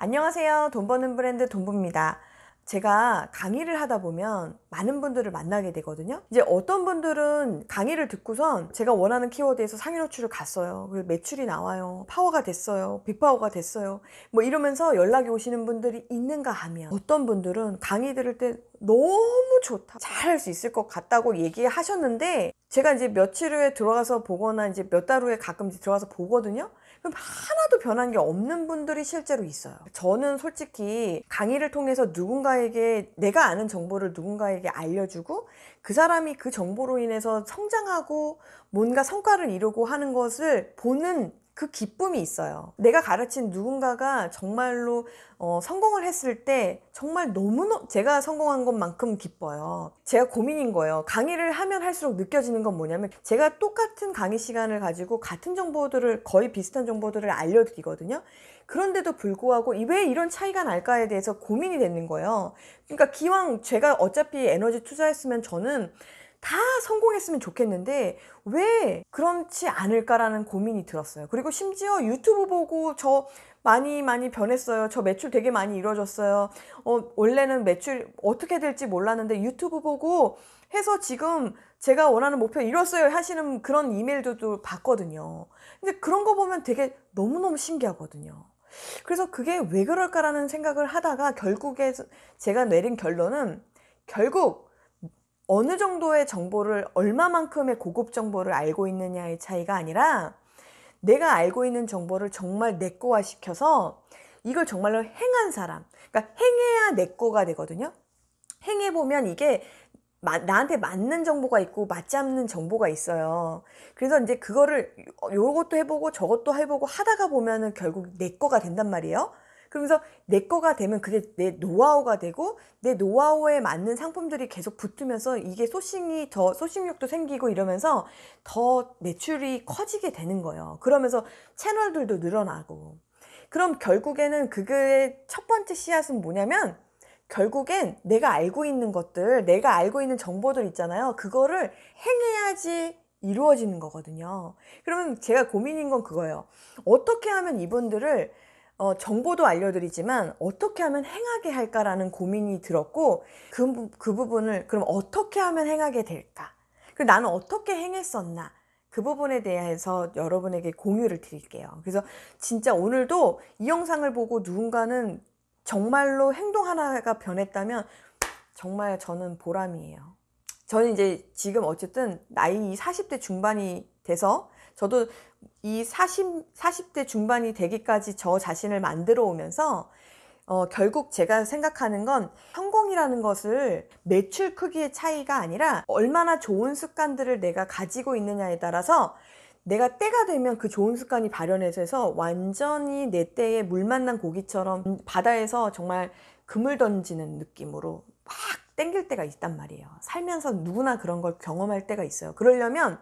안녕하세요. 돈 버는 브랜드 돈부입니다. 제가 강의를 하다 보면 많은 분들을 만나게 되거든요. 이제 어떤 분들은 강의를 듣고선 제가 원하는 키워드에서 상위 노출을 갔어요. 그리고 매출이 나와요. 파워가 됐어요. 빅파워가 됐어요. 뭐 이러면서 연락이 오시는 분들이 있는가 하면, 어떤 분들은 강의 들을 때 너무 좋다, 잘할 수 있을 것 같다고 얘기하셨는데, 제가 이제 며칠 후에 들어가서 보거나 이제 몇 달 후에 가끔 이제 들어가서 보거든요. 그럼 하나도 변한 게 없는 분들이 실제로 있어요. 저는 솔직히 강의를 통해서 누군가에게, 내가 아는 정보를 누군가에게 알려주고 그 사람이 그 정보로 인해서 성장하고 뭔가 성과를 이루고 하는 것을 보는 그 기쁨이 있어요. 내가 가르친 누군가가 정말로 성공을 했을 때 정말 너무너무 제가 성공한 것만큼 기뻐요. 제가 고민인 거예요. 강의를 하면 할수록 느껴지는 건 뭐냐면, 제가 똑같은 강의 시간을 가지고 같은 정보들을, 거의 비슷한 정보들을 알려드리거든요. 그런데도 불구하고 왜 이런 차이가 날까에 대해서 고민이 되는 거예요. 그러니까 기왕 제가 어차피 에너지 투자했으면 저는 다 성공했으면 좋겠는데 왜 그렇지 않을까라는 고민이 들었어요. 그리고 심지어 유튜브 보고 저 많이 변했어요. 저 매출 되게 많이 이루어졌어요. 원래는 매출 어떻게 될지 몰랐는데 유튜브 보고 해서 지금 제가 원하는 목표 이뤘어요 하시는 그런 이메일도 봤거든요. 근데 그런 거 보면 되게 너무너무 신기하거든요. 그래서 그게 왜 그럴까라는 생각을 하다가 결국에 제가 내린 결론은, 결국 어느 정도의 정보를, 얼마만큼의 고급 정보를 알고 있느냐의 차이가 아니라, 내가 알고 있는 정보를 정말 내 거화 시켜서 이걸 정말로 행한 사람, 그러니까 행해야 내 거가 되거든요. 행해보면 이게 나한테 맞는 정보가 있고 맞지 않는 정보가 있어요. 그래서 이제 그거를 요것도 해보고 저것도 해보고 하다가 보면은 결국 내 거가 된단 말이에요. 그러면서 내 거가 되면 그게 내 노하우가 되고, 내 노하우에 맞는 상품들이 계속 붙으면서 이게 소싱력도 생기고 이러면서 더 매출이 커지게 되는 거예요. 그러면서 채널들도 늘어나고. 그럼 결국에는 그게 첫 번째 씨앗은 뭐냐면, 결국엔 내가 알고 있는 것들, 내가 알고 있는 정보들 있잖아요. 그거를 행해야지 이루어지는 거거든요. 그러면 제가 고민인 건 그거예요. 어떻게 하면 이분들을 정보도 알려드리지만 어떻게 하면 행하게 할까라는 고민이 들었고, 그 부분을 그럼 어떻게 하면 행하게 될까? 그리고 나는 어떻게 행했었나? 그 부분에 대해서 여러분에게 공유를 드릴게요. 그래서 진짜 오늘도 이 영상을 보고 누군가는 정말로 행동 하나가 변했다면 정말 저는 보람이에요. 저는 이제 지금 어쨌든 나이 40대 중반이 돼서, 저도 이 40대 중반이 되기까지 저 자신을 만들어 오면서 결국 제가 생각하는 건, 성공이라는 것을 매출 크기의 차이가 아니라 얼마나 좋은 습관들을 내가 가지고 있느냐에 따라서, 내가 때가 되면 그 좋은 습관이 발현해서 완전히 내 때에 물 만난 고기처럼 바다에서 정말 그물 던지는 느낌으로 막 땡길 때가 있단 말이에요. 살면서 누구나 그런 걸 경험할 때가 있어요. 그러려면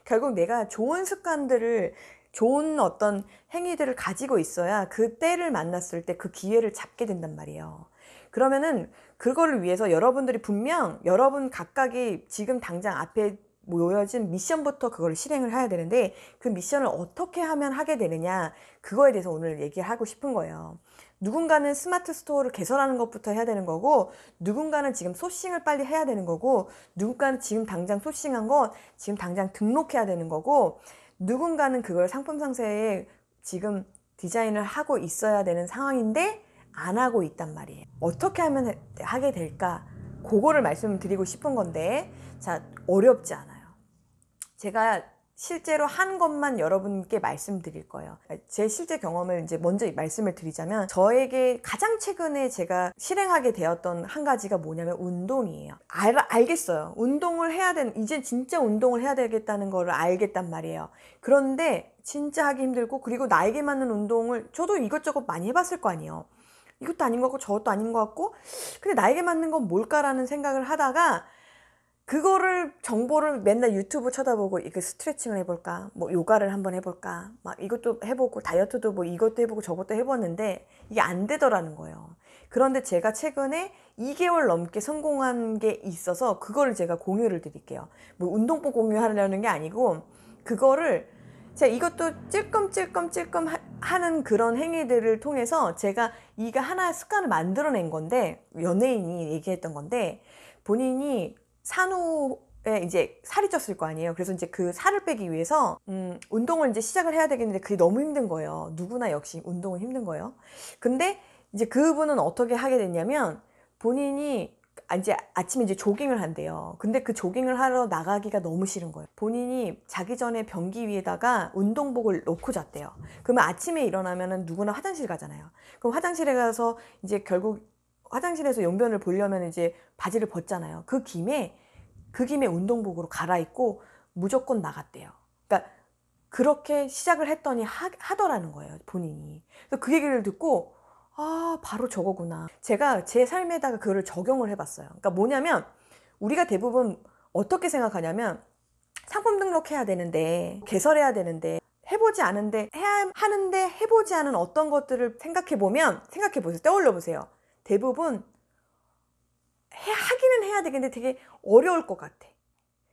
결국 내가 좋은 습관들을, 좋은 어떤 행위들을 가지고 있어야 그 때를 만났을 때 그 기회를 잡게 된단 말이에요. 그러면은 그거를 위해서 여러분들이 분명 여러분 각각이 지금 당장 앞에 모여진 미션부터 그걸 실행을 해야 되는데, 그 미션을 어떻게 하면 하게 되느냐, 그거에 대해서 오늘 얘기하고 싶은 거예요. 누군가는 스마트 스토어를 개설하는 것부터 해야 되는 거고, 누군가는 지금 소싱을 빨리 해야 되는 거고, 누군가는 지금 당장 소싱한 건 지금 당장 등록해야 되는 거고, 누군가는 그걸 상품 상세에 지금 디자인을 하고 있어야 되는 상황인데 안 하고 있단 말이에요. 어떻게 하면 하게 될까? 그거를 말씀드리고 싶은 건데, 자, 어렵지 않아요. 제가 실제로 한 것만 여러분께 말씀드릴 거예요. 제 실제 경험을 이제 먼저 말씀을 드리자면, 저에게 가장 최근에 제가 실행하게 되었던 한 가지가 뭐냐면 운동이에요. 알겠어요. 운동을 해야 되는, 이제 진짜 운동을 해야 되겠다는 거를 알겠단 말이에요. 그런데 진짜 하기 힘들고, 그리고 나에게 맞는 운동을 저도 이것저것 많이 해봤을 거 아니에요. 이것도 아닌 것 같고 저것도 아닌 것 같고, 근데 나에게 맞는 건 뭘까라는 생각을 하다가, 그거를 정보를 맨날 유튜브 쳐다보고, 이거 스트레칭을 해볼까, 뭐 요가를 한번 해볼까, 막 이것도 해보고 다이어트도 뭐 이것도 해보고 저것도 해봤는데 이게 안 되더라는 거예요. 그런데 제가 최근에 2개월 넘게 성공한 게 있어서 그거를 제가 공유를 드릴게요. 뭐 운동법 공유하려는 게 아니고, 그거를 제가 이것도 찔끔찔끔 하는 그런 행위들을 통해서 제가 이게 하나의 습관을 만들어낸 건데, 연예인이 얘기했던 건데, 본인이 산후에 이제 살이 쪘을 거 아니에요. 그래서 이제 그 살을 빼기 위해서 운동을 이제 시작을 해야 되겠는데 그게 너무 힘든 거예요. 누구나 역시 운동은 힘든 거예요. 근데 이제 그분은 어떻게 하게 됐냐면, 본인이 이제 아침에 이제 조깅을 한대요. 근데 그 조깅을 하러 나가기가 너무 싫은 거예요. 본인이 자기 전에 변기 위에다가 운동복을 놓고 잤대요. 그러면 아침에 일어나면은 누구나 화장실 가잖아요. 그럼 화장실에 가서 이제 결국 화장실에서 용변을 보려면 이제 바지를 벗잖아요. 그 김에 운동복으로 갈아입고 무조건 나갔대요. 그러니까 그렇게 시작을 했더니 하더라는 거예요, 본인이. 그래서 그 얘기를 듣고, 아, 바로 저거구나. 제가 제 삶에다가 그거를 적용을 해봤어요. 그러니까 뭐냐면, 우리가 대부분 어떻게 생각하냐면, 상품 등록해야 되는데, 개설해야 되는데, 해보지 않은데, 해야 하는데 해보지 않은 어떤 것들을 생각해보세요. 떠올려보세요. 대부분 하기는 해야 되겠는데 되게 어려울 것 같아.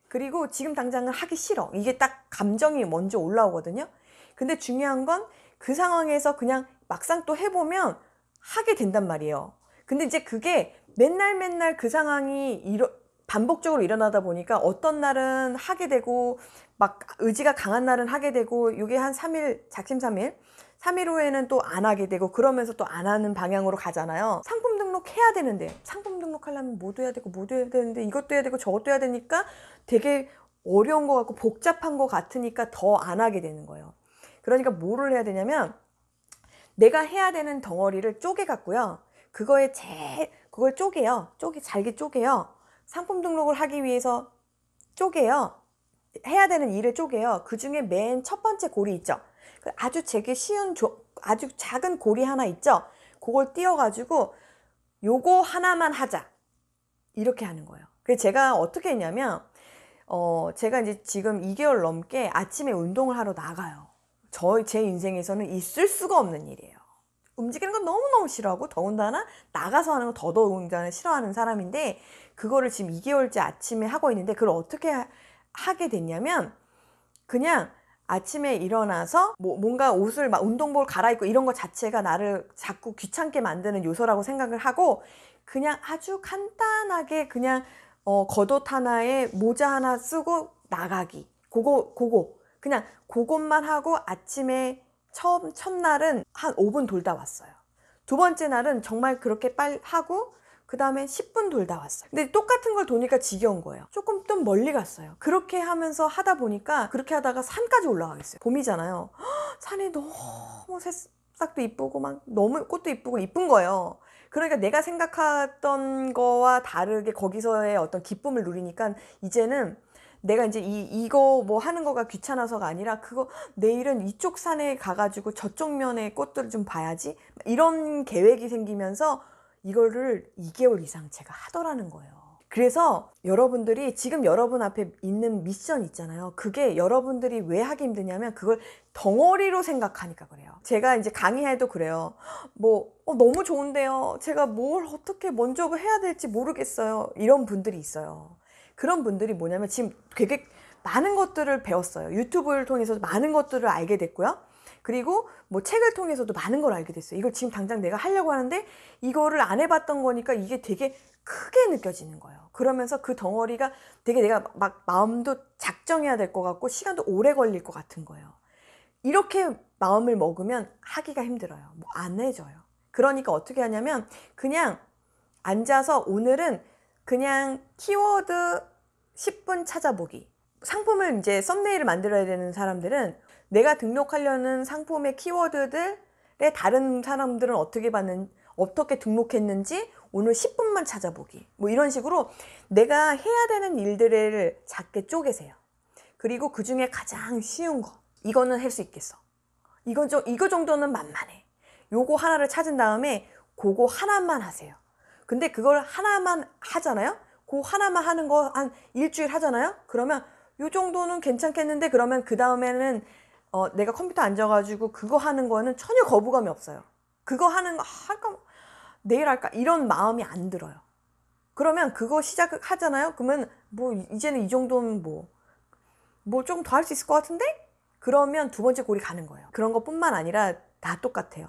그리고 지금 당장은 하기 싫어. 이게 딱 감정이 먼저 올라오거든요. 근데 중요한 건 그 상황에서 그냥 막상 또 해보면 하게 된단 말이에요. 근데 이제 그게 맨날 그 상황이 반복적으로 일어나다 보니까 어떤 날은 하게 되고 막 의지가 강한 날은 하게 되고, 이게 한 3일, 작심 3일 후에는 또 안 하게 되고, 그러면서 또 안 하는 방향으로 가잖아요. 상품 등록해야 되는데, 상품 등록하려면 뭐도 해야 되는데, 이것도 해야 되고 저것도 해야 되니까 되게 어려운 것 같고 복잡한 것 같으니까 더 안 하게 되는 거예요. 그러니까 뭐를 해야 되냐면, 내가 해야 되는 덩어리를 쪼개갖고요. 그걸 쪼개요. 잘게 쪼개요. 상품 등록을 하기 위해서 쪼개요. 해야 되는 일을 쪼개요. 그 중에 맨 첫 번째 고리 있죠. 아주 되게 쉬운 아주 작은 고리 하나 있죠. 그걸 띄워가지고 요거 하나만 하자, 이렇게 하는 거예요. 그래서 제가 어떻게 했냐면, 제가 이제 지금 2개월 넘게 아침에 운동을 하러 나가요. 제 인생에서는 있을 수가 없는 일이에요. 움직이는 건 너무너무 싫어하고, 더군다나 나가서 하는 거 더더군다나 싫어하는 사람인데, 그거를 지금 2개월째 아침에 하고 있는데, 그걸 어떻게 하게 됐냐면, 그냥 아침에 일어나서 뭔가 옷을 막 운동복을 갈아입고 이런 거 자체가 나를 자꾸 귀찮게 만드는 요소라고 생각을 하고, 그냥 아주 간단하게 그냥 겉옷 하나에 모자 하나 쓰고 나가기, 그냥 그것만 하고 아침에 첫날은 한 5분 돌다 왔어요. 두 번째 날은 정말 그렇게 빨리 하고, 그 다음에 10분 돌다 왔어요. 근데 똑같은 걸 도니까 지겨운 거예요. 조금 좀 멀리 갔어요. 그렇게 하면서 하다 보니까, 그렇게 하다가 산까지 올라가겠어요. 봄이잖아요. 산이 너무 새싹도 이쁘고 막 너무 꽃도 이쁘고 이쁜 거예요. 그러니까 내가 생각했던 거와 다르게 거기서의 어떤 기쁨을 누리니까, 이제는 내가 이제 이거 뭐 하는 거가 귀찮아서가 아니라, 내일은 이쪽 산에 가가지고 저쪽 면의 꽃들을 좀 봐야지, 이런 계획이 생기면서 이거를 2개월 이상 제가 하더라는 거예요. 그래서 여러분들이 지금 여러분 앞에 있는 미션 있잖아요. 그게 여러분들이 왜 하기 힘드냐면, 그걸 덩어리로 생각하니까 그래요. 제가 이제 강의해도 그래요. 너무 좋은데요. 제가 뭘 어떻게 먼저 해야 될지 모르겠어요. 이런 분들이 있어요. 그런 분들이 뭐냐면, 지금 되게 많은 것들을 배웠어요. 유튜브를 통해서 많은 것들을 알게 됐고요. 그리고 책을 통해서도 많은 걸 알게 됐어요. 이걸 지금 당장 내가 하려고 하는데 이거를 안 해봤던 거니까 이게 되게 크게 느껴지는 거예요. 그러면서 그 덩어리가 되게 내가 막 마음도 작정해야 될 것 같고 시간도 오래 걸릴 것 같은 거예요. 이렇게 마음을 먹으면 하기가 힘들어요. 안 해져요. 그러니까 어떻게 하냐면, 그냥 앉아서 오늘은 그냥 키워드 10분 찾아보기. 상품을 이제 썸네일을 만들어야 되는 사람들은 내가 등록하려는 상품의 키워드들에 다른 사람들은 어떻게 등록했는지 오늘 10분만 찾아보기. 이런 식으로 내가 해야 되는 일들을 작게 쪼개세요. 그리고 그 중에 가장 쉬운 거, 이거는 할 수 있겠어. 이거 정도는 만만해. 요거 하나를 찾은 다음에 그거 하나만 하세요. 근데 그걸 하나만 하잖아요? 그 하나만 하는 거 한 일주일 하잖아요? 그러면 요 정도는 괜찮겠는데, 그러면 그 다음에는 내가 컴퓨터 앉아가지고 그거 하는 거는 전혀 거부감이 없어요. 그거 하는 거 할까, 내일 할까, 이런 마음이 안 들어요. 그러면 그거 시작하잖아요? 그러면 이제는 이 정도는 조금 더 할 수 있을 것 같은데? 그러면 두 번째 골이 가는 거예요. 그런 것뿐만 아니라 다 똑같아요.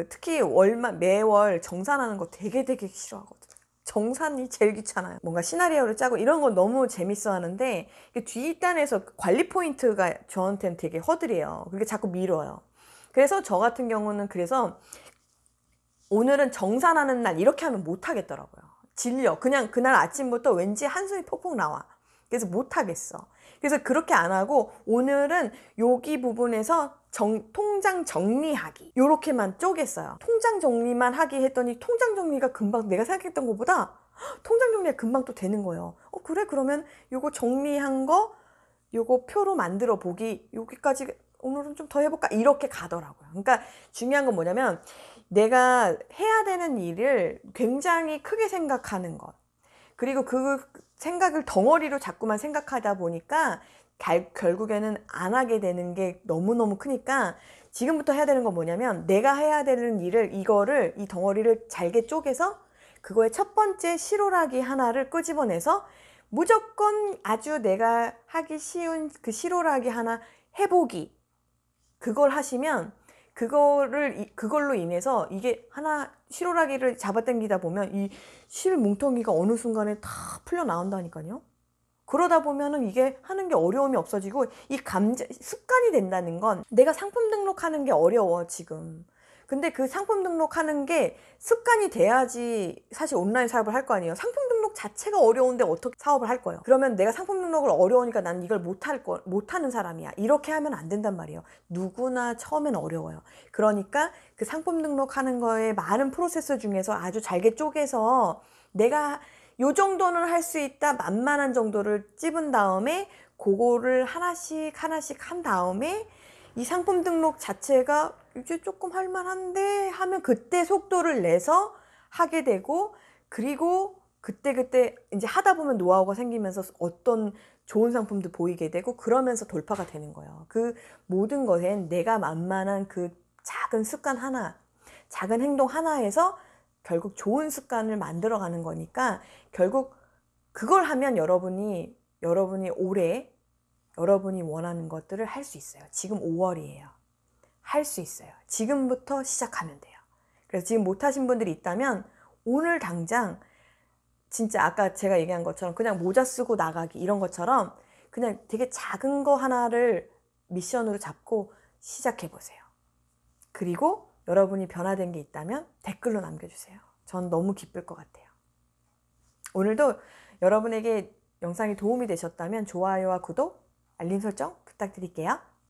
특히 매월 정산하는 거 되게 싫어하거든요. 정산이 제일 귀찮아요. 뭔가 시나리오를 짜고 이런 거 너무 재밌어 하는데 뒷단에서 관리 포인트가 저한테는 되게 허들이에요. 그게 자꾸 미뤄요. 그래서 저 같은 경우는 그래서 오늘은 정산하는 날 이렇게 하면 못 하겠더라고요. 질려. 그냥 그날 아침부터 왠지 한숨이 폭폭 나와. 그래서 못 하겠어. 그래서 그렇게 안 하고 오늘은 여기 부분에서 통장 정리하기 요렇게만 쪼갰어요. 통장 정리만 하기 했더니 통장 정리가 금방 내가 생각했던 것보다 통장 정리가 금방 또 되는 거예요. 그래 그러면 요거 정리한 거 요거 표로 만들어 보기 여기까지 오늘은 좀 더 해볼까 이렇게 가더라고요. 그러니까 중요한 건 뭐냐면 내가 해야 되는 일을 굉장히 크게 생각하는 것 그리고 그 생각을 덩어리로 자꾸만 생각하다 보니까 결국에는 안 하게 되는 게 너무너무 크니까 지금부터 해야 되는 건 뭐냐면 내가 해야 되는 일을 이 덩어리를 잘게 쪼개서 그거의 첫 번째 실오라기 하나를 끄집어내서 무조건 아주 내가 하기 쉬운 그 실오라기 하나 해보기 그걸 하시면 그걸로 인해서 이게 하나 실오라기를 잡아당기다 보면 이 실 뭉텅이가 어느 순간에 다 풀려 나온다니까요. 그러다 보면은 이게 하는 게 어려움이 없어지고 습관이 된다는 건 내가 상품 등록하는 게 어려워 지금. 근데 그 상품 등록하는 게 습관이 돼야지 사실 온라인 사업을 할 거 아니에요. 상품 등록 자체가 어려운데 어떻게 사업을 할 거예요? 그러면 내가 상품 등록을 어려우니까 난 이걸 못하는 사람이야. 이렇게 하면 안 된단 말이에요. 누구나 처음엔 어려워요. 그러니까 그 상품 등록하는 거에 많은 프로세스 중에서 아주 잘게 쪼개서 내가 요 정도는 할 수 있다 만만한 정도를 찝은 다음에 그거를 하나씩 한 다음에 이 상품 등록 자체가 이제 조금 할만한데 하면 그때 속도를 내서 하게 되고 그리고 그때 이제 하다 보면 노하우가 생기면서 어떤 좋은 상품도 보이게 되고 그러면서 돌파가 되는 거예요. 그 모든 것엔 내가 만만한 그 작은 습관 하나, 작은 행동 하나에서 결국 좋은 습관을 만들어가는 거니까 결국 그걸 하면 여러분이 올해 여러분이 원하는 것들을 할 수 있어요. 지금 5월이에요. 할 수 있어요. 지금부터 시작하면 돼요. 그래서 지금 못하신 분들이 있다면 오늘 당장 진짜 아까 제가 얘기한 것처럼 그냥 모자 쓰고 나가기 이런 것처럼 그냥 되게 작은 거 하나를 미션으로 잡고 시작해 보세요. 그리고 여러분이 변화된 게 있다면 댓글로 남겨주세요. 전 너무 기쁠 것 같아요. 오늘도 여러분에게 영상이 도움이 되셨다면 좋아요와 구독, 알림 설정 부탁드릴게요.